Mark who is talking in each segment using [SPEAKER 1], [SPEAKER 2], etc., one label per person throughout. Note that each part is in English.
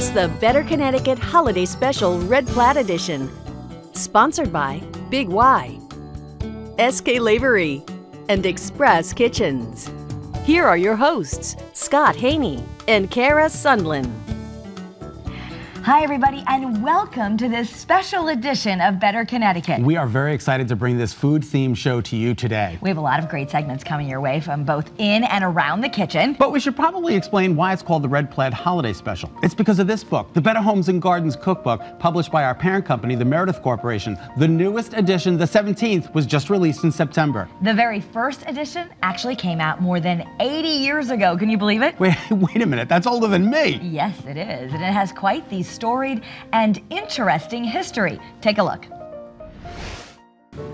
[SPEAKER 1] It's the Better Connecticut Holiday Special Red Plaid Edition. Sponsored by Big Y, SK Lavery, and Express Kitchens. Here are your hosts, Scott Haney and Kara Sundlin.
[SPEAKER 2] Hi, everybody, and welcome to this special edition of Better Connecticut.
[SPEAKER 3] We are very excited to bring this food-themed show to you today.
[SPEAKER 2] We have a lot of great segments coming your way from both in and around the kitchen.
[SPEAKER 3] But we should probably explain why it's called the Red Plaid Holiday Special. It's because of this book, the Better Homes and Gardens Cookbook, published by our parent company, the Meredith Corporation. The newest edition, the 17th, was just released in September.
[SPEAKER 2] The very first edition actually came out more than 80 years ago. Can you believe it?
[SPEAKER 3] Wait a minute, that's older than me.
[SPEAKER 2] Yes, it is, and it has quite the storied and interesting history. Take a look.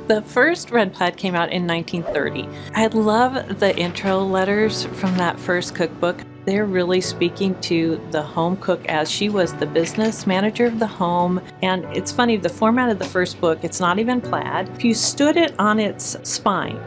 [SPEAKER 4] The first Red Plaid came out in 1930. I love the intro letters from that first cookbook. They're really speaking to the home cook as she was the business manager of the home. And it's funny, the format of the first book, it's not even plaid. If you stood it on its spine,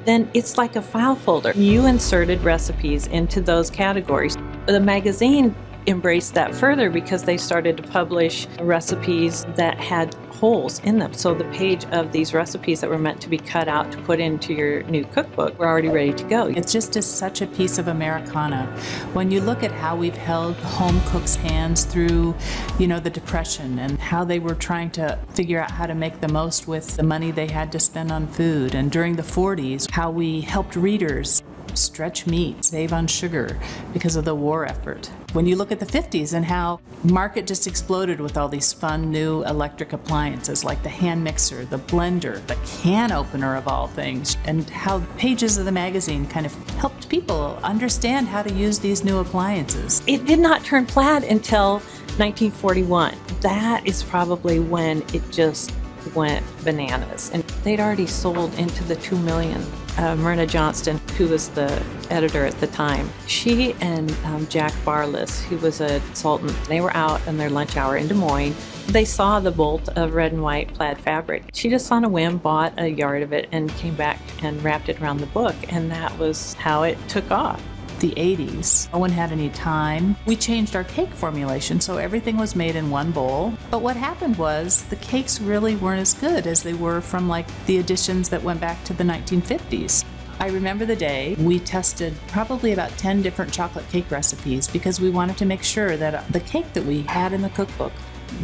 [SPEAKER 4] then it's like a file folder. You inserted recipes into those categories. The magazine embraced that further because they started to publish recipes that had holes in them. So the page of these recipes that were meant to be cut out to put into your new cookbook were already ready to go.
[SPEAKER 5] It's just such a piece of Americana. When you look at how we've held home cooks' hands through, the Depression and how they were trying to figure out how to make the most with the money they had to spend on food. And during the 40s, how we helped readers stretch meat, save on sugar because of the war effort. When you look at the 50s and how market just exploded with all these fun new electric appliances like the hand mixer, the blender, the can opener of all things, and how pages of the magazine kind of helped people understand how to use these new appliances.
[SPEAKER 4] It did not turn plaid until 1941. That is probably when it just went bananas. And they'd already sold into the 2 million. Myrna Johnston, who was the editor at the time, she and Jack Barless, who was a consultant, they were out on their lunch hour in Des Moines. They saw the bolt of red and white plaid fabric. She just on a whim bought a yard of it and came back and wrapped it around the book, and that was how it took off.
[SPEAKER 5] The 80s, no one had any time. We changed our cake formulation, so everything was made in one bowl. But what happened was the cakes really weren't as good as they were from the editions that went back to the 1950s. I remember the day we tested probably about 10 different chocolate cake recipes because we wanted to make sure that the cake that we had in the cookbook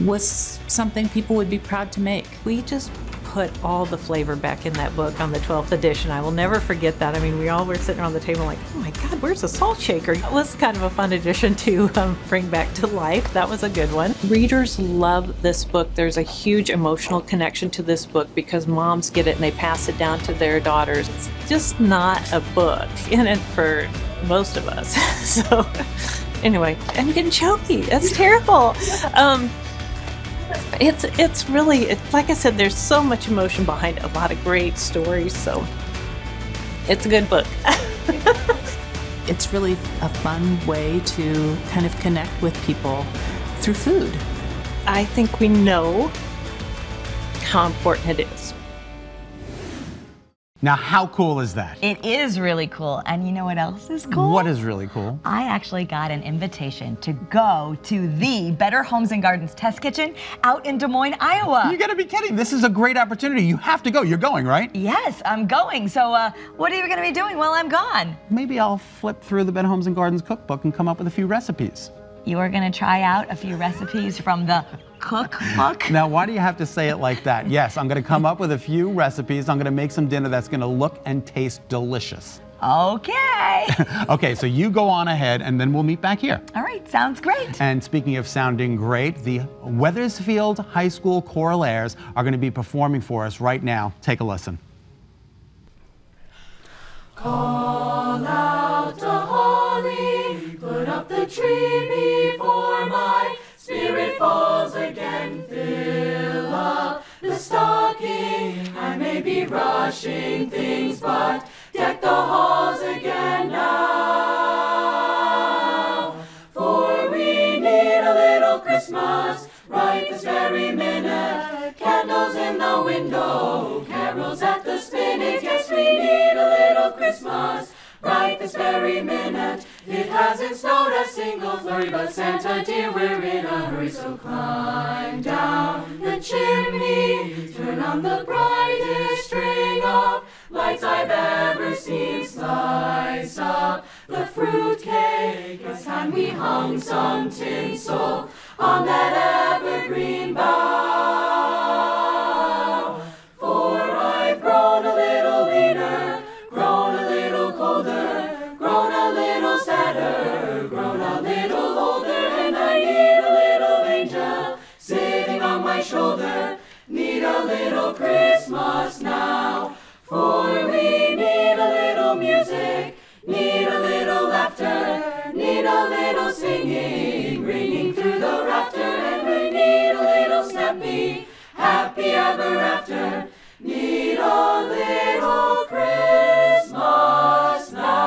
[SPEAKER 5] was something people would be proud to make.
[SPEAKER 4] We just put all the flavor back in that book on the 12th edition. I will never forget that. I mean, we all were sitting around the table like, oh my God, where's the salt shaker? It was kind of a fun addition to bring back to life. That was a good one. Readers love this book. There's a huge emotional connection to this book because moms get it and they pass it down to their daughters. It's just not a book in it for most of us. So anyway, I'm getting choky. That's terrible. It's really, like I said, there's so much emotion behind it, a lot of great stories, so it's a good book.
[SPEAKER 5] It's really a fun way to kind of connect with people through food.
[SPEAKER 4] I think we know how important it is.
[SPEAKER 3] Now, how cool is that?
[SPEAKER 2] It is really cool. And you know what else is cool?
[SPEAKER 3] What is really cool?
[SPEAKER 2] I actually got an invitation to go to the Better Homes and Gardens Test Kitchen out in Des Moines, Iowa.
[SPEAKER 3] You gotta be kidding. This is a great opportunity. You have to go. You're going, right?
[SPEAKER 2] Yes, I'm going. So what are you gonna be doing while I'm gone?
[SPEAKER 3] Maybe I'll flip through the Better Homes and Gardens cookbook and come up with a few recipes.
[SPEAKER 2] You are gonna try out a few recipes from the cookbook?
[SPEAKER 3] Now, why do you have to say it like that? Yes, I'm going to come up with a few recipes. I'm going to make some dinner that's going to look and taste delicious.
[SPEAKER 2] Okay.
[SPEAKER 3] Okay, so you go on ahead, and then we'll meet back here.
[SPEAKER 2] All right, sounds great.
[SPEAKER 3] And speaking of sounding great, the Wethersfield High School Choralaires are going to be performing for us right now. Take a listen.
[SPEAKER 6] Call out a holly, put up the tree before my spirit falls again. Fill up the stocking, I may be rushing things, but deck the halls again now. For we need a little Christmas right this very minute. Candles in the window, carols at the spinet. Yes, we need a little Christmas right this this very minute. It hasn't snowed a single flurry, but Santa dear, we're in a hurry. So climb down the chimney, turn on the brightest string of lights I've ever seen. Slice up the fruitcake. It's time we hung some tinsel on that evergreen bough. For I've grown a little leaner, grown a little colder, grown a little sadder, grown a little older, and I need a little angel sitting on my shoulder. Need a little Christmas now, for we need a little music, need a little laughter, need a little singing, ringing through the rafter, and we need a little snappy, happy ever after. Need a little Christmas now.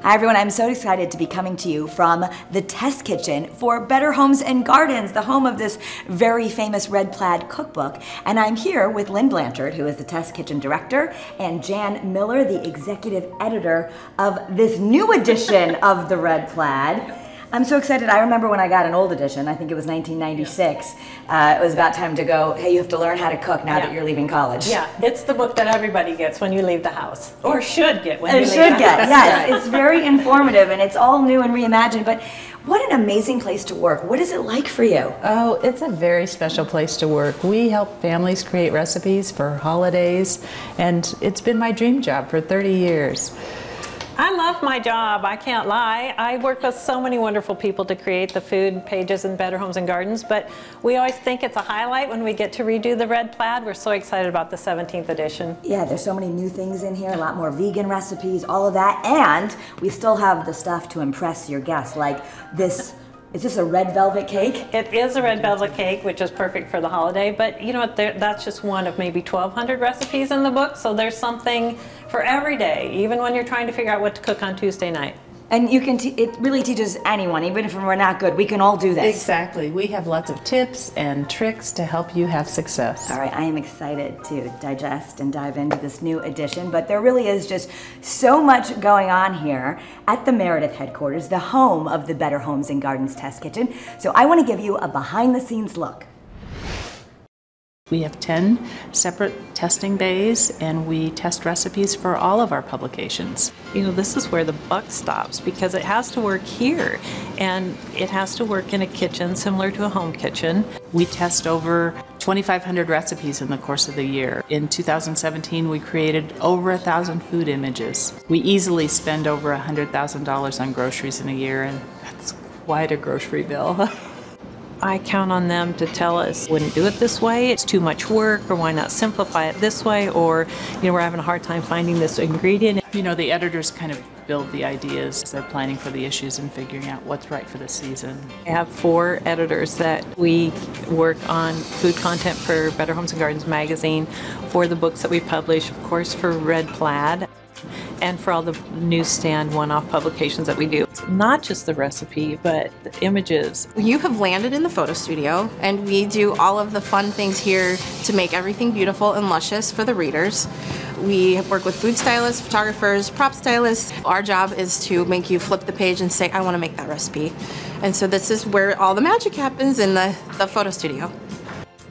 [SPEAKER 2] Hi everyone, I'm so excited to be coming to you from the test kitchen for Better Homes and Gardens, the home of this very famous Red Plaid cookbook. And I'm here with Lynn Blanchard, who is the test kitchen director, and Jan Miller, the executive editor of this new edition of the Red Plaid. I'm so excited. I remember when I got an old edition, I think it was 1996. It was about time to go, hey, you have to learn how to cook now that you're leaving college.
[SPEAKER 4] Yeah, it's the book that everybody gets when you leave the house, or should get when you leave the house.
[SPEAKER 2] Yes. It's very informative and it's all new and reimagined, but what an amazing place to work. What is it like for you?
[SPEAKER 5] Oh, it's a very special place to work. We help families create recipes for holidays, and it's been my dream job for 30 years.
[SPEAKER 4] I love my job, I can't lie. I work with so many wonderful people to create the food pages in Better Homes and Gardens, but we always think it's a highlight when we get to redo the Red Plaid. We're so excited about the 17th edition.
[SPEAKER 2] Yeah, there's so many new things in here, a lot more vegan recipes, all of that, and we still have the stuff to impress your guests, like this. Is this a red velvet cake?
[SPEAKER 4] It is a red velvet cake, which is perfect for the holiday, but you know what, that's just one of maybe 1,200 recipes in the book, so there's something for every day, even when you're trying to figure out what to cook on Tuesday night.
[SPEAKER 2] And you can, it really teaches anyone, even if we're not good, we can all do this.
[SPEAKER 5] Exactly. We have lots of tips and tricks to help you have success.
[SPEAKER 2] All right, I am excited to digest and dive into this new edition, but there really is just so much going on here at the Meredith headquarters, the home of the Better Homes and Gardens Test Kitchen. So I want to give you a behind-the-scenes look.
[SPEAKER 5] We have 10 separate testing bays, and we test recipes for all of our publications.
[SPEAKER 4] You know, this is where the buck stops because it has to work here, and it has to work in a kitchen similar to a home kitchen.
[SPEAKER 5] We test over 2,500 recipes in the course of the year. In 2017, we created over 1,000 food images. We easily spend over $100,000 on groceries in a year, and that's quite a grocery bill.
[SPEAKER 4] I count on them to tell us, wouldn't do it this way, it's too much work, or why not simplify it this way, or, you know, we're having a hard time finding this ingredient.
[SPEAKER 5] You know, the editors kind of build the ideas. They're planning for the issues and figuring out what's right for the season.
[SPEAKER 4] I have 4 editors that we work on food content for Better Homes and Gardens magazine, for the books that we publish, of course, for Red Plaid, and for all the newsstand one-off publications that we do. It's not just the recipe, but the images.
[SPEAKER 7] You have landed in the photo studio, and we do all of the fun things here to make everything beautiful and luscious for the readers. We work with food stylists, photographers, prop stylists. Our job is to make you flip the page and say, I want to make that recipe. And so this is where all the magic happens, in the photo studio.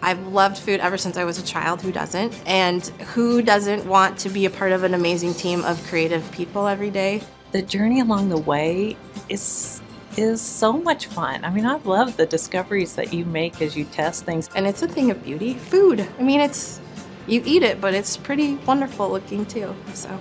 [SPEAKER 7] I've loved food ever since I was a child. Who doesn't? And who doesn't want to be a part of an amazing team of creative people every day?
[SPEAKER 4] The journey along the way is so much fun. I mean, I love the discoveries that you make as you test things.
[SPEAKER 7] And it's a thing of beauty. Food. I mean, you eat it, but it's pretty wonderful looking too, so.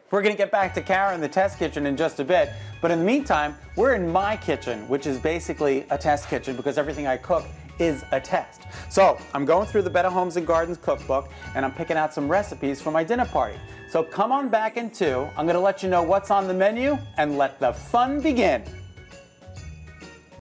[SPEAKER 3] We're going to get back to Kara in the test kitchen in just a bit, but in the meantime, we're in my kitchen, which is basically a test kitchen because everything I cook is a test. So I'm going through the Better Homes and Gardens cookbook, and I'm picking out some recipes for my dinner party. So come on back in 2. I'm going to let you know what's on the menu and let the fun begin.